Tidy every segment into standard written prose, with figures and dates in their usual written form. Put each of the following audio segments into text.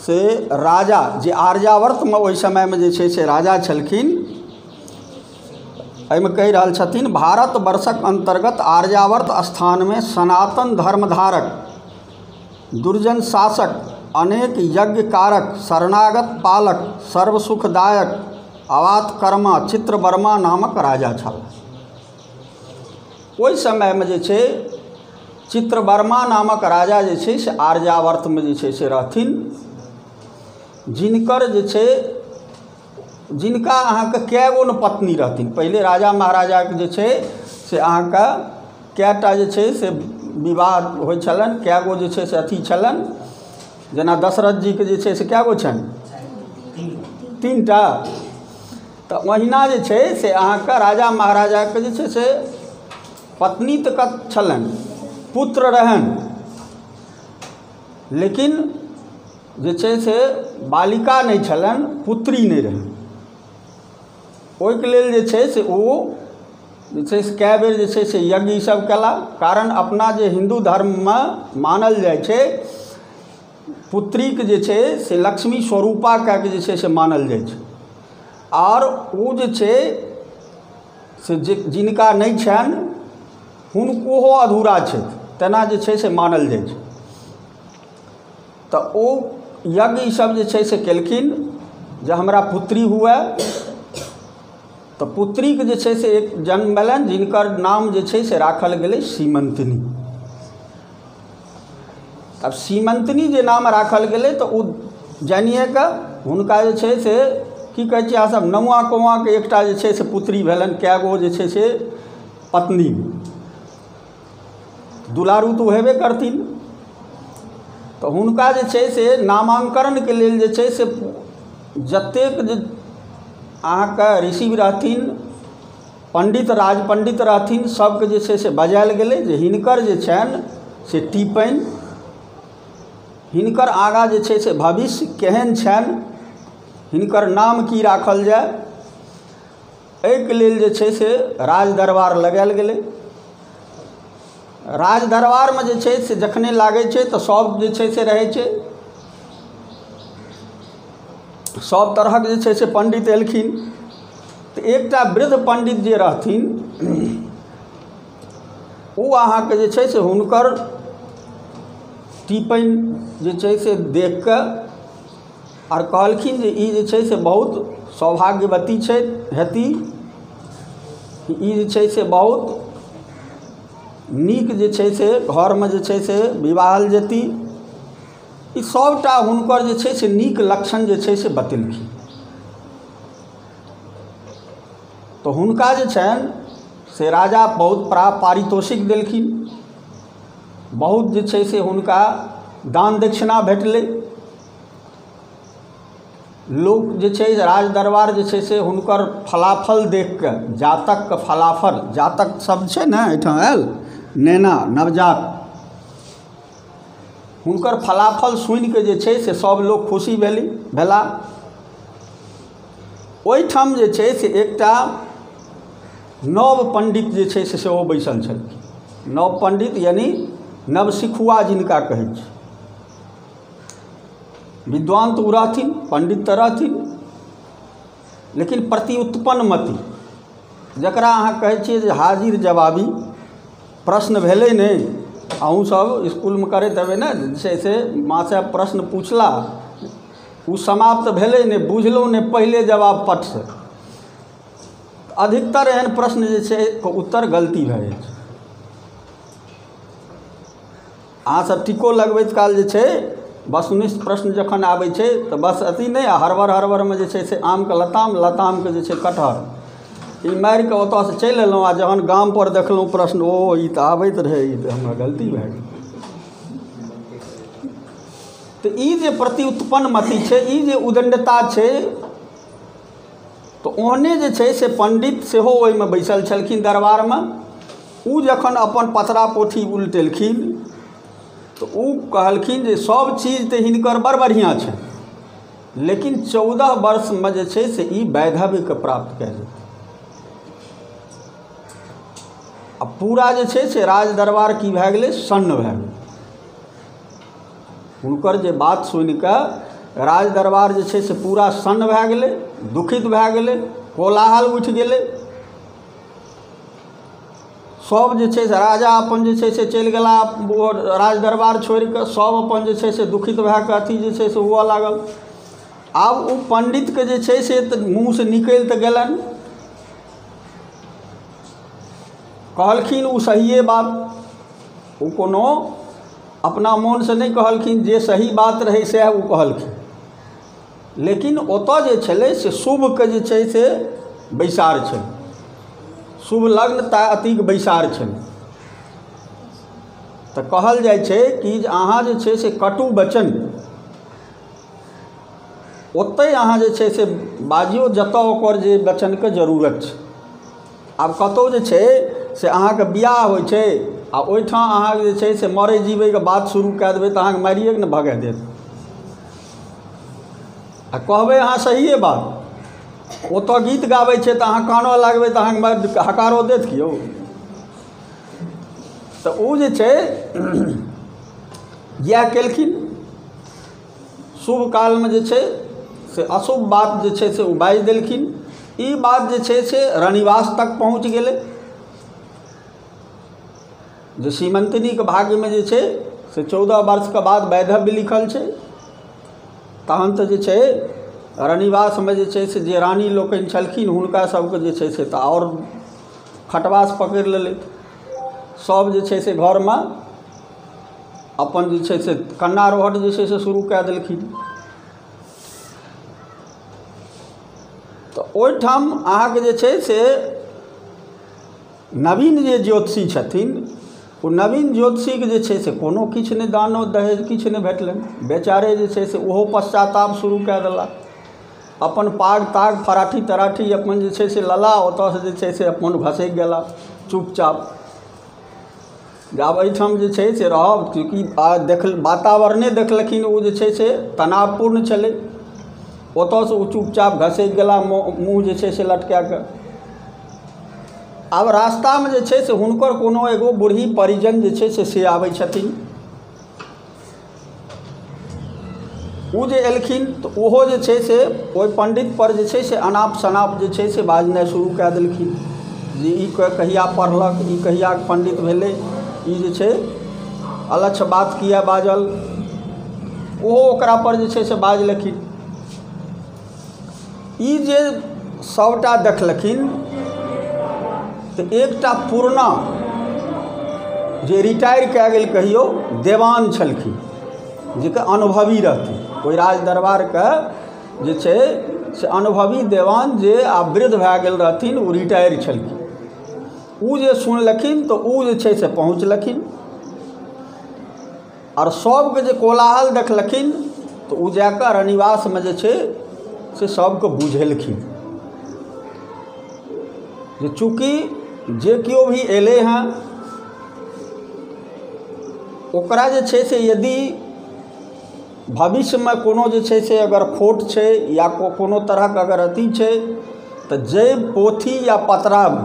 से राजा जे आर्यावर्त में ओहि समय में जे छै से राजा छलखिन, एहिमे कहि रहल छथिन भारत वर्षक अंतर्गत आर्यावर्त स्थान में सनातन धर्मधारक, दुर्जन शासक, अनेक यज्ञ कारक, शरणागत पालक, सर्वसुखदायक, अवात कर्मा चित्रवर्मा नामक राजा छल। ओहि समय में जे छै चित्रवर्मा नामक राजा जे छै से आर्यावर्त में जे छै से रहथिन, जिनकर जे छै जिनका अहाँके कए गो न पत्नी रहथिन। पहिले राजा महाराजा के जे छै से अहाँके कएटा जे छै से विवाह होइ छलनि, कए गो जे छै से अथी छलनि। जेना दशरथ जी के जे छै से कए गो छनि? 3टा। तऽ ओहिना जे छै से अहाँके राजा महाराजा के जे छै से पत्नी तऽ छलनि, पुत्र रहनि, लेकिन जे छै से बालिका नहीं छलनि, पुत्री नहीं रहनि। ओहिके लेल जे छै से ओ जे छै से कए बेर जे छै से यज्ञ ई सब केला। कारण अपना जे हिंदू धर्म में मानल जाइ छै पुत्री के जे छै से लक्ष्मी स्वरूपा कऽ के जे छै से मानल जाइ छै, और ओ जे छै से जिनका नहीं छनि हुनको अधूरा छै, तेना जे छै से मानल जाइ छै। तऽ ओ यज्ञ ई सब जे छै से केलखिन जे हमरा पुत्री हुए। तऽ पुत्री के जे छै से एक जन्म भेलनि, जिनकर नाम जे छै से राखल गेलै सीमंतनी। अब सीमंतनी जे नाम राखल गेलै तऽ ओ जानिए के हुनका जे छै से की कहै छै अहाँ सब नौआ कौआ के एकटा जे छै से पुत्री भेलनि, कए गो जे छै से पत्नी, दुलारू तो हेबे करथिन। तो हुनका जे छै से नामांकन के लेल जे छै से जतेक जे अहाँके ऋषि रहथिन, पंडित राजपंडित रहथिन, सबके जे छै से बजायल गेलै जे हिनकर जे छनि से टिप्पणी, हिनकर आगाँ जे छै से भविष्य केहन छनि, हिनकर नाम की राखल जाय। एहिके लेल जे छै से राज दरबार लगायल गेलै। राज दरबार में जे छै से जखने लागै छै तऽ सब जे छै से रहै छै, सब तरहक जे छै से पंडित एलखिन। तऽ एकटा वृद्ध पंडित जे रहथिन ओ अहाँके जे छै से हुनकर टिप्पणी जे छै से देख कऽ और कहलखिन जे ई जे छै से बहुत सौभाग्यवती छै हेती, ई जे छै से बहुत नीक जे छै से घर में जे छै से विवाहल जेती। ई सबटा हुनकर जे छै से नीक लक्षण जे छै से बतेलखिन। तो हुनका जे छनि से राजा बहुत पारितोषिक देलखिन, बहुत जे छै से हुनका दान दक्षिणा भेटलै। लोग जे छै राज दरबार जे छै से हुनकर फलाफल देख के, जातक के फलाफल, जातक सब छै ने एहिठाम आयल नैना नवजात, हुनकर फलाफल सुनि के जे छै से सब लोग खुशी भेला। ओहिठाम जे छै से एकटा नव पंडित जे छै से सेहो बैसल छलखिन। नव पंडित यानी नवसिखुआ जिनका कहै छै। विद्वान तो रहथिन, पंडित तो रहथिन, लेकिन प्रति उत्पन्न मति, जकरा अहाँ कहै छियै जे हाजिर जवाबी, प्रश्न भेलै नहीं। अहूँ सब स्कूल में करैत हेबै ने, जे छै से मास्टर प्रश्न पूछला, ओ समाप्त भेलै नहीं, बुझलहुँ नहीं, पहिले जवाब पट से। अधिकतर एहन प्रश्न जे छै के उत्तर गलती भए जाइ छै। अहाँ सब टिको लगबैत काल जे छै वस्तुनिष्ठ प्रश्न जखन आबै छै तऽ बस अथी नहीं, हड़बड़ में जे छै से आम के लताम, लताम के जे छै कटहर, ई मारि के ओतऽ से चलि एलहुँ। आ जहन गाम पर देखलहुँ प्रश्न, ओ ई तऽ आबैत रहै, ई तऽ हमरा गलती भए गेल। तऽ ई जे प्रति उत्पन्न मति छै, ई जे उदंडता छै, तो ओहने जे छै से पंडित सेहो ओहिमे बैसल छलखिन दरबार में। ओ जखन अपन पतरा पोथी उल्टेलखिन तो ओ कहलखिन जे सब चीज तऽ हिनकर बड़ बढ़िआँ छै, लेकिन 14 वर्ष में जे छै से ई वैधव्य के प्राप्त कए जेतै। अब पूरा जे छै से राज दरबार की भए गेलै, सन्न भए गेलै। हुनकर जे बात सुनि कऽ राज दरबार जे छै से पूरा सन्न भए गेलै, दुखित भए गेलै, कोलाहल उठि गेलै। सब जे छै से राजा अपन जे छै से चलि गेला ओ राज दरबार छोड़ि कऽ, सब अपन जे छै से दुखित भए कऽ अथी जे छै से हुअ लागल। आब ओ पंडितके जे छै से मुँहसँ निकलि तऽ गेलनि, कहलखिन ओ सहिए बात, ओ कोनो अपना मोनसँ नहि कहलखिन, जे सही बात रहै सएह ओ कहलखिन। लेकिन ओतऽ जे छलै से शुभके जे छै से बैसार छलै, शुभ लग्न ता अतिक बैसार छलै। तऽ कहल जाइ छै कि जे अहाँ जे छै से कटु वचन ओतहि अहाँ जे छै से बाजियो जतऽ ओकर जे वचनके जरूरत छै। आब कतहु जे छै से अहाँके बियाह होइ छै आ ओहिठाम अहाँके जे छै से मरै जीवैके बात शुरू कए देबै तऽ अहाँके मारिए के ने भगा देत। आ कहबै अहाँ सहिए बात, ओतऽ गीत गाबै छै तऽ अहाँ कानऽ लागबै तऽ अहाँके हकारो देत किओ। तऽ ओ जे छै इएह केलखिन, शुभ कालमे जे छै से अशुभ बात जे छै से ओ बाजि देलखिन। ई बात जे छै से रनिवास तक पहुँच गेलै, जे सीमंतिनीके भाग्यमे जे छै से 14 वर्षके बाद वैधव्य लिखल छै। तहन तऽ जे छै रनिवासमे जे छै से जे रानी लोकनि छलखिन हुनका सबके जे छै से तऽ आओर खटवास पकड़ि लेलथि। सब जे छै से घरमे अपन जे छै से कन्ना रोहट जे छै से शुरू कए देलखिन। तऽ ओहिठाम अहाँके जे छै से नवीन जे ज्योतिषी छथिन, ओ नवीन ज्योतिषीके जे छै से कोनो किछु नहि दानो दहेज किछु नहि भेटलनि। बेचारे जे छै से ओहो पश्चाताप शुरू कए देला, अपन पाग ताग फराठी तराठी अपन जे छै से लला, ओतऽसँ जे छै से अपन घसकि गेला चुपचाप। आब एहिठाम जे छै से रहब, चूँकि वातावरणे देखलखिन ओ जे छै से तनावपूर्ण छलै, ओतऽसँ ओ चुपचाप घसकि गेला मुँह जे छै से लटका कऽ। आब रास्तामे जे छै से हुनकर कोनो एगो बूढ़ी परिजन जे छै से आबै छथिन। ओ जे एलखिन तऽ ओहो जे छै से ओहि पंडितपर जे छै से अनाप शनाप जे छै से बाजनाइ शुरू कए देलखिन, जे ई कहिया पढ़लक, ई कहिया पंडित भेलै, ई जे छै अलक्ष्य बात किया बाजल। ओहो ओकरा पर जे छै से बाजलखिन। ई जे सबटा देखलखिन तऽ एकटा पुरना जे रिटायर कए गेल कहियो देवान छलखिन, जेके अनुभवी रहथिन, ओहि राज दरबारके जे छै से अनुभवी देवान जे आब वृद्ध भए गेल रहथिन, ओ रिटायर छलखिन। ओ जे सुनलखिन तऽ ओ जे छै से पहुँचलखिन, आओर सबके जे कोलाहल देखलखिन तऽ ओ जाकऽ रनिवासमे जे छै से सबके बुझेलखिन जे चूँकि जे केओ भी एलै हैं ओकरा जे छै से यदि भविष्यमे कोनो जे छै से अगर खोट छै या कोनो तरहक अगर अथी छै तऽ जे पोथी या पतरामे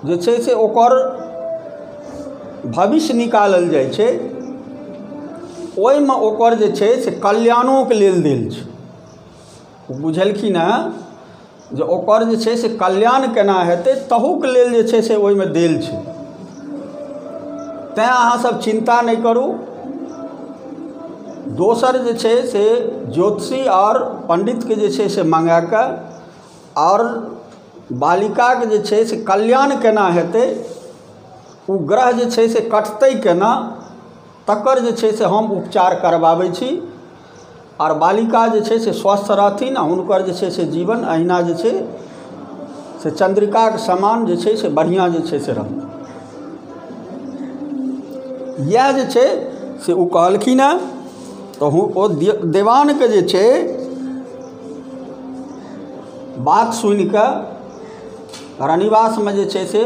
जे छै से ओकर भविष्य निकालल जाइ छै, ओहिमे ओकर जे छै से कल्याणोके लेल देल छै। ओ बुझलखिन हैं जे ओकर जे छै से कल्याण केना हेतै तहूके लेल जे छै से ओहिमे देल छै। तेँ अहाँसब चिन्ता नहि करू। दोसर जे छै से ज्योतिषी और पंडितके जे छै से मंगा कऽ और बालिकाके जे छै से कल्याण केना हेतै, ओ ग्रह जे छै से कटतै केना, तकर जे छै से हम उपचार करबाबै छी। और बालिका जे छै से स्वस्थ रहथिन आ हुनकर जे छै से जीवन अहिना जे छै से चंद्रिकाके समान जे छै से बढ़िआँ जे छै से रहत। इएह जे छै से ओ कहलखिन हैं। तऽ ओ देवानके जे छै बात सुनि कऽ रनिवासमे जे छै से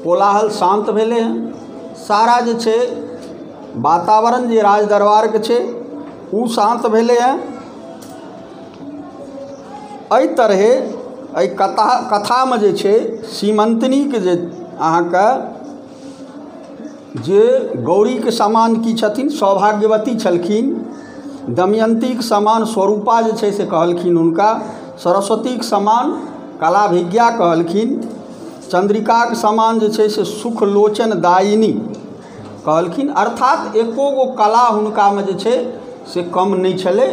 कोलाहल शान्त भेलै हैं। सारा जे छै वातावरण जे राज दरबारके छै ओ शान्त भेलै हैं। एहि तरहे एहि कथामे जे छै सीमंतिनीके जे अहाँके जे गौरीके समान की छथिन, सौभाग्यवती छलखिन। दमयंतीक समान स्वरूपा जे छै से कहलखिन हुनका, सरस्वतीक समान कलाभिज्ञा कहलखिन, चंद्रिकाक समान जे छै से सुख लोचन दायिनी कहलखिन। अर्थात एको गो कला हुनकामे जे छै से कम नहीं छलै।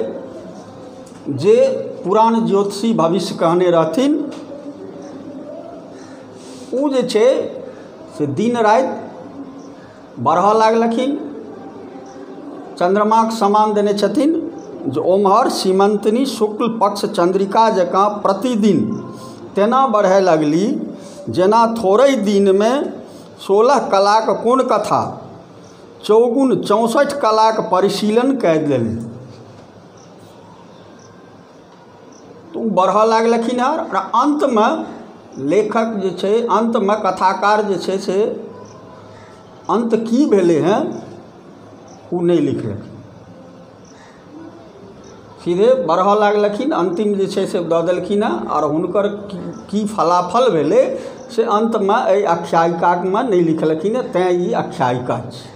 जे पुराण ज्योतिषी भविष्य कहने रहथिन ओ जे छै से दिन राति बढ़ऽ लागलखिन। चंद्रमाक समान देने छथिन जे ओम्हर सीमंतनी शुक्ल पक्ष चंद्रिका जकाँ प्रतिदिन तेना बढ़े लगली जेना थोड़े दिन में 16 कलाक कोन कथा 64 कलाक परिशीलन कै देलनि। तो बढ़ऽ लागलखिन हँ। और अंत में लेखक जे छै, अंत में कथाकार जे छै से अंत की भेलै हैं ओ नहीं लिखलखिन, सीधे बढ़ऽ लागलखिन, अंतिम जे छै से दऽ देलखिन हँ। और हुनकर की फलाफल भेलै से अंत में एहि आख्यायिका में नहीं लिखलखिन, तेँ ई आख्यायिका छै।